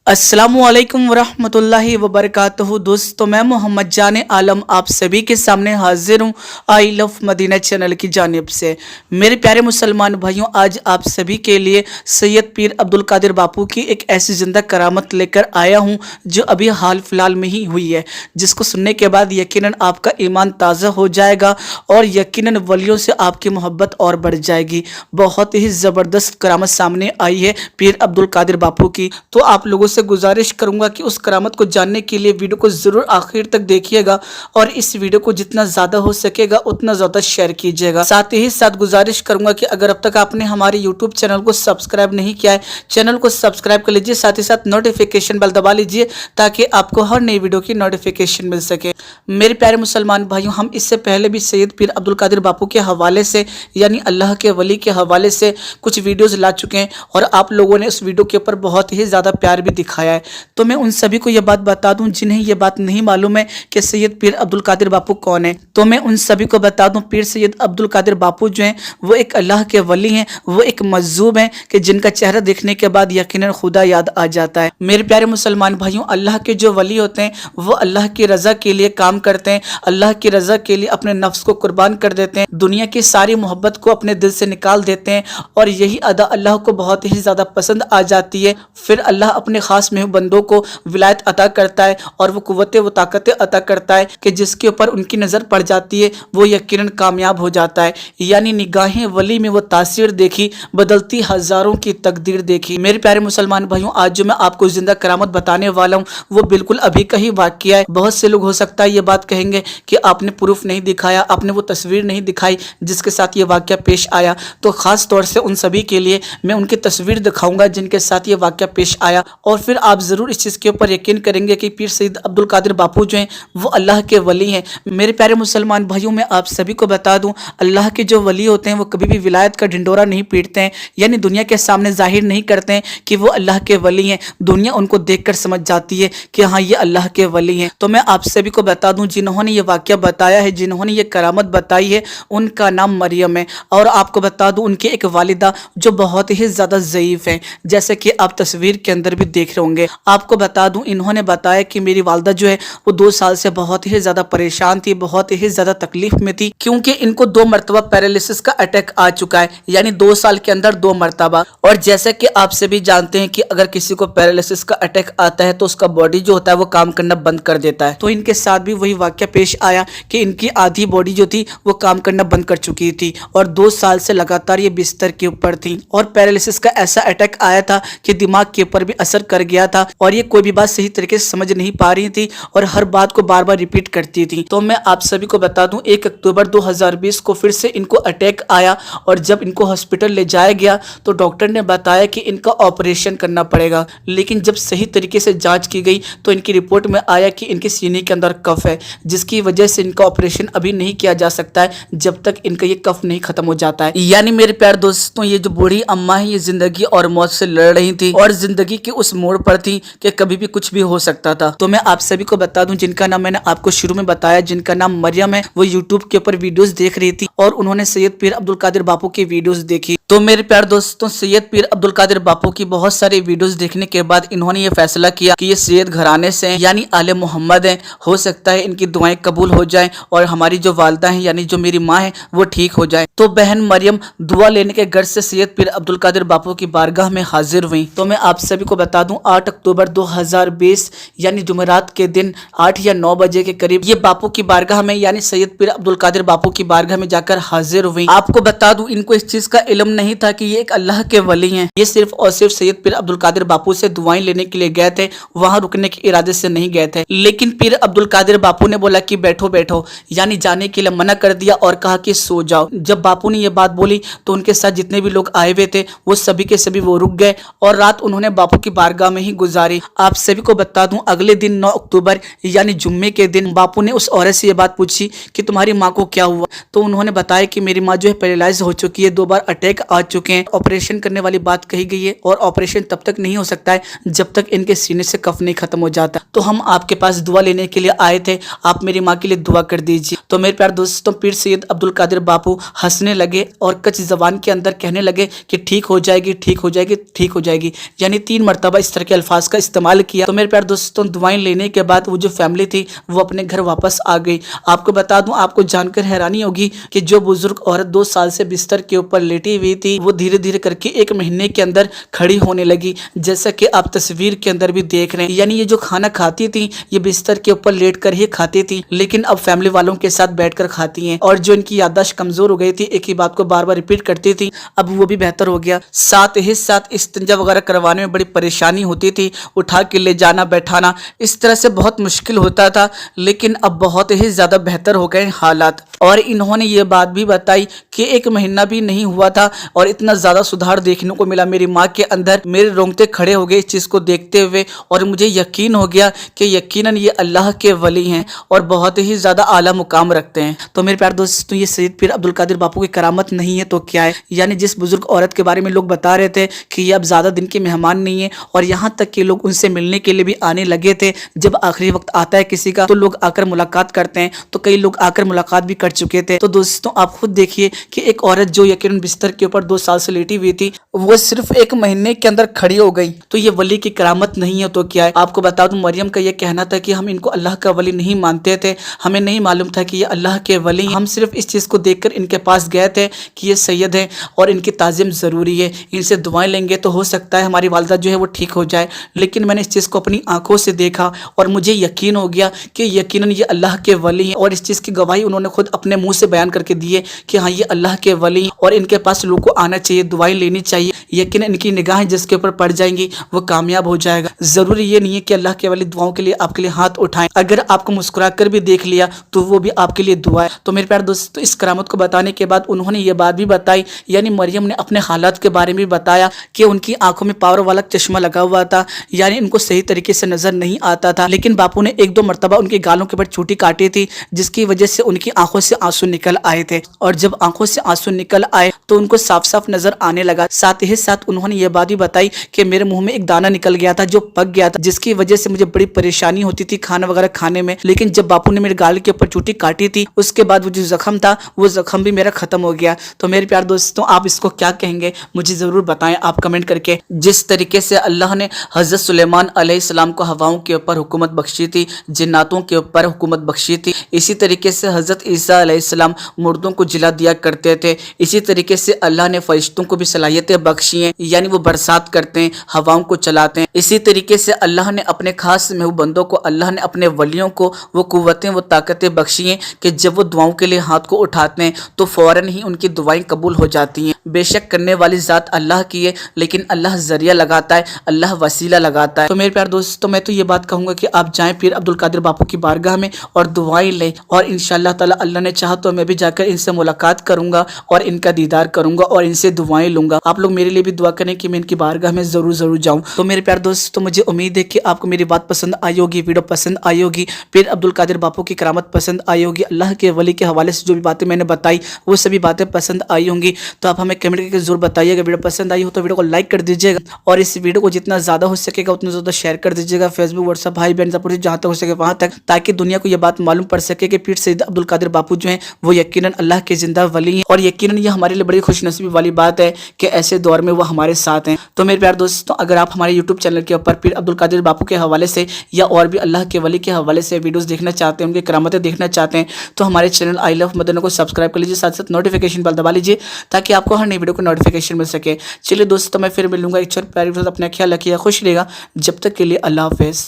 अस्सलामुअलैकुम वरहमतुल्लाहि वबरकातुहू। दोस्तों, मैं मोहम्मद जान आलम आप सभी के सामने हाजिर हूँ आई लव मदीना चैनल की जानिब से। मेरे प्यारे मुसलमान भाइयों, आज आप सभी के लिए सैयद पीर अब्दुल कादिर बापू की एक ऐसी जिंदा करामत लेकर आया हूँ जो अभी हाल फिलहाल में ही हुई है, जिसको सुनने के बाद यकीनन आपका ईमान ताज़ा हो जाएगा और यकीनन वलियों से आपकी मोहब्बत और बढ़ जाएगी। बहुत ही ज़बरदस्त करामत सामने आई है पीर अब्दुल कादिर बापू की। तो आप लोगों से गुजारिश करूंगा कि उस करामत को जानने के लिए वीडियो को जरूर आखिर तक देखिएगा और इस वीडियो को जितना ज्यादा हो सकेगा उतना ज्यादा शेयर कीजिएगा। साथ ही साथ गुजारिश करूंगा कि अगर अब तक आपने हमारे यूट्यूब चैनल को सब्सक्राइब नहीं किया है, चैनल को सब्सक्राइब कर लीजिए, साथ ही साथ नोटिफिकेशन बेल दबा लीजिए ताकि आपको हर नई वीडियो की नोटिफिकेशन मिल सके। मेरे प्यारे मुसलमान भाइयों, हम इससे पहले भी सैयद पीर अब्दुल कादिर बापू के हवाले से यानी अल्लाह के वली के हवाले से कुछ वीडियोस ला चुके हैं और आप लोगों ने उस वीडियो के ऊपर बहुत ही ज़्यादा प्यार भी दिखाया है। तो मैं उन सभी को यह बात बता दूं जिन्हें यह बात नहीं मालूम है कि सैयद पीर अब्दुल कादिर बापू कौन है, तो मैं उन सभी को बता दूं पीर सैयद अब्दुल कादिर बापू जो हैं वो एक अल्लाह के वली हैं, वो एक मजूब हैं कि जिनका चेहरा देखने के बाद यकीनन खुदा याद आ जाता है। मेरे प्यारे मुसलमान भाइयों, अल्लाह के जो वली होते हैं वो अल्लाह की रजा के लिए काम करते हैं, अल्लाह की रजा के लिए अपने नफ्स को कुर्बान कर देते हैं, दुनिया की सारी मोहब्बत को अपने दिल से निकाल देते हैं और यही अदा अल्लाह को बहुत ही ज्यादा पसंद आ जाती है। फिर अल्लाह अपने खास महबूब बंदों को विलायत अता करता है और वो कुव्वतें वो ताकतें अता करता है कि जिसके ऊपर उनकी नज़र पड़ जाती है वो यकीनन कामयाब हो जाता है। यानी निगाहें वली में वो तासीर देखी, बदलती हजारों की तकदीर देखी। मेरे प्यारे मुसलमान भाइयों, आज जो मैं आपको जिंदा करामत बताने वाला हूँ वो बिल्कुल अभी का ही वाकया है। बहुत से लोग हो सकता है ये बात कहेंगे कि आपने प्रूफ नहीं दिखाया, आपने वो तस्वीर नहीं दिखाई जिसके साथ ये वाकया पेश आया। तो खास तौर से उन सभी के लिए मैं उनकी तस्वीर दिखाऊंगा जिनके साथ ये वाकया पेश आया और फिर आप जरूर इस चीज़ के ऊपर यकीन करेंगे कि पीर सैयद अब्दुल कादिर बापू जो हैं वो अल्लाह के वली हैं। मेरे प्यारे मुसलमान भाइयों, मैं आप सभी को बता दूं अल्लाह के जो वली होते हैं वो कभी भी विलायत का ढिंडोरा नहीं पीटते हैं, यानी दुनिया के सामने जाहिर नहीं करते हैं कि वो अल्लाह के वली हैं। दुनिया उनको देखकर समझ जाती है कि हाँ ये अल्लाह के वली हैं। तो मैं आप सभी को बता दूं जिन्होंने ये वाकया बताया है, जिन्होंने ये करामत बताई है, उनका नाम मरियम है। और आपको बता दूं उनके एक वालिदा जो बहुत ही ज़्यादा ज़ईफ़ हैं, जैसे कि आप तस्वीर के अंदर भी देख रहे होंगे। आपको बता दूं इन्होंने बताया कि मेरी वालदा जो है वो 2 साल से बहुत ही ज्यादा परेशान थी, बहुत ही ज्यादा तकलीफ में थी, क्योंकि इनको 2 मरतबा पैरालिसिस का अटैक आ चुका है, यानी 2 साल के अंदर 2 मरतबा। और जैसे कि आप सभी जानते हैं कि अगर किसी को पैरालिसिस का अटैक आता है तो उसका बॉडी जो होता है वो काम करना बंद कर देता है। तो इनके साथ भी वही वाकया पेश आया कि इनकी आधी बॉडी जो थी वो काम करना बंद कर चुकी थी और 2 साल से लगातार ये बिस्तर के ऊपर थी और पैरालिसिस का ऐसा अटैक आया था कि दिमाग के ऊपर भी असर कर गया था और ये कोई भी बात सही तरीके से समझ नहीं पा रही थी और हर बात को बार बार रिपीट करती थी। तो मैं आप सभी को बता दूं 1 अक्टूबर 2020 को फिर से इनको अटैक आया और जब इनको हॉस्पिटल ले जाया गया तो डॉक्टर ने बताया कि इनका ऑपरेशन करना पड़ेगा, लेकिन जब सही तरीके से जांच की गई तो इनकी रिपोर्ट में आया कि इनके सीने के अंदर कफ है, जिसकी वजह से इनका ऑपरेशन अभी नहीं किया जा सकता है जब तक इनका ये कफ नहीं खत्म हो जाता है। यानी मेरे प्यारे दोस्तों, ये जो बूढ़ी अम्मा है ये जिंदगी और मौत से लड़ रही थी और जिंदगी के उस मोड़ पर थी कि कभी भी कुछ भी हो सकता था। तो मैं आप सभी को बता दूं जिनका नाम मैंने आपको शुरू में बताया, जिनका नाम मरियम है, वो यूट्यूब के ऊपर वीडियोस देख रही थी और उन्होंने सैयद पीर अब्दुल कादिर बापू की वीडियोस देखी। तो मेरे प्यारे दोस्तों, सैयद पीर अब्दुल कादिर बापू की बहुत सारी वीडियोस देखने के बाद इन्होंने ये फैसला किया कि ये सैयद घराने से हैं, यानी आले मोहम्मद हैं, हो सकता है इनकी दुआएं कबूल हो जाएं और हमारी जो वालदा हैं यानी जो मेरी माँ है वो ठीक हो जाए। तो बहन मरियम दुआ लेने के घर से सैयद पीर अब्दुल कादिर बापू की बारगाह में हाजिर हुई। तो मैं आप सभी को बता दूं 8 अक्टूबर 2020 यानी जुमेरात के दिन 8 या 9 बजे के करीब ये बापू की बारगाह में यानी सैयद पीर अब्दुल कादिर बापू की बारगाह में जाकर हाजिर हुई। आपको बता दूं इनको इस चीज का इल्म नहीं था कि ये एक अल्लाह के वली हैं। ये सिर्फ और सिर्फ सैयद पीर अब्दुल कादिर बापू से दुआएं लेने के लिए गए थे, वहां रुकने के इरादे से नहीं गए थे। लेकिन पीर अब्दुल कादिर बापू ने बोला कि बैठो बैठो, यानी जाने के लिए मना कर दिया और कहा कि सो जाओ। जब बापू ने ये बात बोली तो उनके साथ जितने भी लोग आए हुए थे वो सभी के सभी वो रुक गए और रात उन्होंने बापू की बारगाह में ही गुजारी। आप सभी को बता दूं अगले दिन 9 अक्टूबर यानी जुम्मे के दिन बापू ने उस औरत से ये बात पूछी कि तुम्हारी माँ को क्या हुआ, तो उन्होंने बताया कि मेरी माँ जो है पैरालाइज हो चुकी है, 2 बार अटैक आ चुके हैं, ऑपरेशन करने वाली बात कही गई है और ऑपरेशन तब तक नहीं हो सकता है जब तक इनके सीने से कफ नहीं खत्म हो जाता। तो हम आपके पास दुआ लेने के लिए आए थे, आप मेरी माँ के लिए दुआ कर दीजिए। तो मेरे प्यारे दोस्तों, पीर सैयद अब्दुल कादिर बापू हंसने लगे और कच जबान के अंदर कहने लगे कि ठीक हो जाएगी, ठीक हो जाएगी, ठीक हो जाएगी, यानी 3 मरतबा इस तरह के अल्फाज का इस्तेमाल किया। तो मेरे प्यारे दोस्तों, दुआएं लेने के बाद वो जो फैमिली थी वो अपने घर वापस आ गई। आपको बता दूं, आपको जानकर हैरानी होगी कि जो बुजुर्ग औरत 2 साल से बिस्तर के ऊपर लेटी हुई थी वो धीरे धीरे करके 1 महीने के अंदर खड़ी होने लगी, जैसा कि आप तस्वीर के अंदर भी देख रहे हैं। यानी ये जो खाना खाती थी ये बिस्तर के ऊपर लेट कर ही खाती थी, लेकिन अब फैमिली वालों के साथ बैठकर खाती हैं। और जो इनकी याददाश्त कमजोर हो गई थी, एक ही बात को बार बार रिपीट करती थी, अब वो भी बेहतर हो गया। साथ ही साथ इस्तिंजा वगैरह करवाने में बड़ी परेशानी होती थी, उठा के ले जाना बैठाना इस तरह से बहुत मुश्किल होता था, लेकिन अब बहुत ही ज्यादा बेहतर हो गए हालात। और इन्होंने ये बात भी बताई कि 1 महीना भी नहीं हुआ था और इतना ज्यादा सुधार देखने को मिला मेरी माँ के अंदर। मेरे रोंगटे खड़े हो गए इस चीज को देखते हुए और मुझे यकीन हो गया कि यकीनन ये अल्लाह के वली हैं और बहुत ही ज्यादा आला मुकाम रखते हैं। तो मेरे प्यारे दोस्तों, ये सैयद पीर अब्दुल कादिर बापू की करामत नहीं है तो क्या है। यानी जिस बुजुर्ग औरत के बारे में लोग बता रहे थे कि ये अब ज्यादा दिन के मेहमान नहीं है, और यहाँ तक कि लोग उनसे मिलने के लिए भी आने लगे थे। जब आखिरी वक्त आता है किसी का तो लोग आकर मुलाकात करते हैं, तो कई लोग आकर मुलाकात भी कर चुके थे। तो दोस्तों, आप खुद देखिए कि एक औरत जो यकीनन बिस्तर के ऊपर 2 साल से लेटी हुई थी वो सिर्फ 1 महीने के अंदर खड़ी हो गई। तो ये वली की करामत नहीं है तो क्या है। आपको बता दूं, मरियम का ये कहना था कि हम इनको अल्लाह का वली नहीं मानते थे, हमें नहीं मालूम था कि ये अल्लाह के वली, हम सिर्फ इस चीज को देखकर इनके पास गए थे कि ये सैयद है और इनकी ताज़ीम जरूरी है, इनसे दुआएं लेंगे तो हो सकता है हमारी वालदा जो है वो ठीक हो जाए। लेकिन मैंने इस चीज को अपनी आंखों से देखा और मुझे यकीन हो गया कि यकीनन ये अल्लाह के वली हैं, और इस चीज की गवाही उन्होंने खुद अपने मुंह से बयान करके दी है कि हाँ ये अल्लाह के वली हैं और इनके पास लोगों को आना चाहिए, दुआएं लेनी चाहिए। यकीन इनकी निगाहें जिसके ऊपर पड़ जाएंगी वो कामयाब हो जाएगा। जरूरी ये नहीं है कि अल्लाह के वली दुआओं के लिए आपके लिए हाथ उठाएं, अगर आपको मुस्कुरा कर भी देख लिया तो वो भी आपके लिए दुआ है। तो मेरे प्यारे दोस्तों, इस करामत को बताने के बाद उन्होंने ये बात भी बताई, यानी मरियम ने अपने हालात के बारे में बताया कि उनकी आंखों में पावर वाला चश्मा लगा हुआ था, यानी इनको सही तरीके से नजर नहीं आता था। लेकिन बापू ने 1-2 मरतबा उनके गालों के ऊपर चोटी काटी थी, जिसकी वजह से उनकी आंखों से आंसू निकल आए थे, और जब आंखों से आंसू निकल आए तो उनको साफ साफ नजर आने लगा। साथ ही साथ उन्होंने ये बात भी बताई कि मेरे मुंह में एक दाना निकल गया था जो पक गया था, जिसकी वजह से मुझे बड़ी परेशानी होती थी खाना वगैरह खाने में। लेकिन जब बापू ने मेरे गाल के ऊपर चोटी काटी थी उसके बाद वो जो जख्म था वो जख्म भी मेरा खत्म हो गया। तो मेरे प्यारे दोस्तों, आप इसको क्या कहेंगे मुझे जरूर बताएं आप कमेंट करके। जिस तरीके से अल्लाह ने हजरत सुलेमान अलैहिस्सलाम को हवाओं के ऊपर हुकूमत बख्शी थी, जिन्नातों के ऊपर हुकूमत बख्शी थी, इसी तरीके से हजरत ईसा अलैहिस्सलाम मुर्दों को जिला दिया करते थे। इसी तरीके से अल्लाह ने फरिश्तों को भी सलाहियतें बख्शी हैं, यानी वो बरसात करते हैं, हवाओं को चलाते हैं। इसी तरीके से अल्लाह ने अपने खास महबूब बंदों को, अल्लाह ने अपने वलियों को वो कुव्वतें वो ताकतें बख्शी हैं कि जब वो दुआओं के लिए हाथ को उठाते हैं तो फौरन ही उनकी दुआएं कबूल हो जाती हैं। बेशक करने वाली ज़ात अल्लाह की है, लेकिन अल्लाह जरिया लगाता है, अल्लाह वसीला लगाता है। तो मेरे प्यारे दोस्तों, मैं तो ये बात कहूँगा कि आप जाएँ पीर अब्दुल कादिर बापू की बारगाह में और दुआएं लें, और इंशाअल्लाह ताला अल्लाह ने चाहा तो मैं भी जाकर इनसे मुलाकात करूँगा और इनका दीदार करूँगा और इनसे दुआएं लूँगा। आप लोग मेरे लिए भी दुआ करें कि मैं इनकी बारगाह में ज़रूर जाऊँ। तो मेरे प्यारे दोस्तों, मुझे उम्मीद है कि आपको मेरी बात पसंद आई होगी, वीडियो पसंद आई होगी, पीर अब्दुल कादिर बापू की करामत पसंद आई होगी, अल्लाह के वली के हवाले से जो भी बातें मैंने बताई वो सभी बातें पसंद आई होंगी। तो आप हमें कमेंट करके जरूर बताइएगा। वीडियो पसंद आई हो तो वीडियो को लाइक कर दीजिएगा और इस वीडियो को जितना ज़्यादा हो सकेगा उतना ज़्यादा शेयर कर दीजिएगा, फेसबुक व्हाट्सअप भाई बहन सपोर्ट जहाँ तक हो सके वहाँ तक, ताकि दुनिया को यह बात मालूम पड़ सके कि पीर सैयद अब्दुल कादिर बापू जो हैं वो यकीनन अल्लाह के जिंदा वली हैं, और यकीनन ये हमारे लिए बड़ी खुशनसीबी वाली बात है कि ऐसे दौर में वो हमारे साथ हैं। तो मेरे प्यारे दोस्तों, अगर आप हमारे यूट्यूब चैनल के ऊपर पीर अब्दुल कादिर बापू के हवाले से या और भी अल्लाह के वली के हवाले से वीडियोस देखना चाहते हैं, उनकी करामतें देखना चाहते हैं, तो हमारे चैनल आई लव मदीना को सब्सक्राइब कर लीजिए, साथ साथ नोटिफिकेशन बेल दबा लीजिए ताकि आपको हर नई वीडियो को नोटिफिकेशन मिल सके। चलिए दोस्तों, मैं फिर मिलूंगा एक छोटे प्यारे वीडियो, अपना ख्याल रखिएगा, खुश रहिएगा, जब तक के लिए अल्लाह हाफिज़।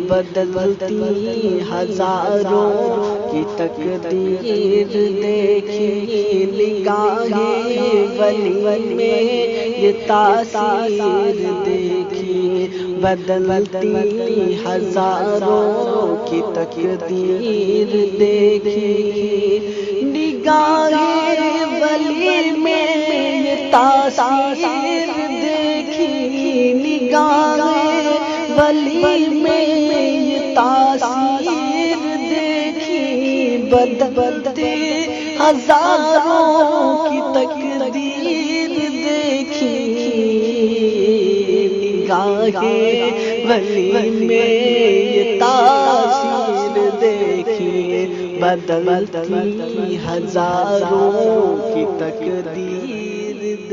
बदलती हजारों की तकदीर देखी, निगाहे वली में ये तासीर देखी, बदलती हजारों की तकदीर देखी, निगाहे वली में ये तासीर देखी, निगाहे वली में ये तासीर देखी, बदलते हजारों की तकदीर देखी, निगाहे वली में ये तासीर देखी, بدلتی ہزاروں کی تقدیر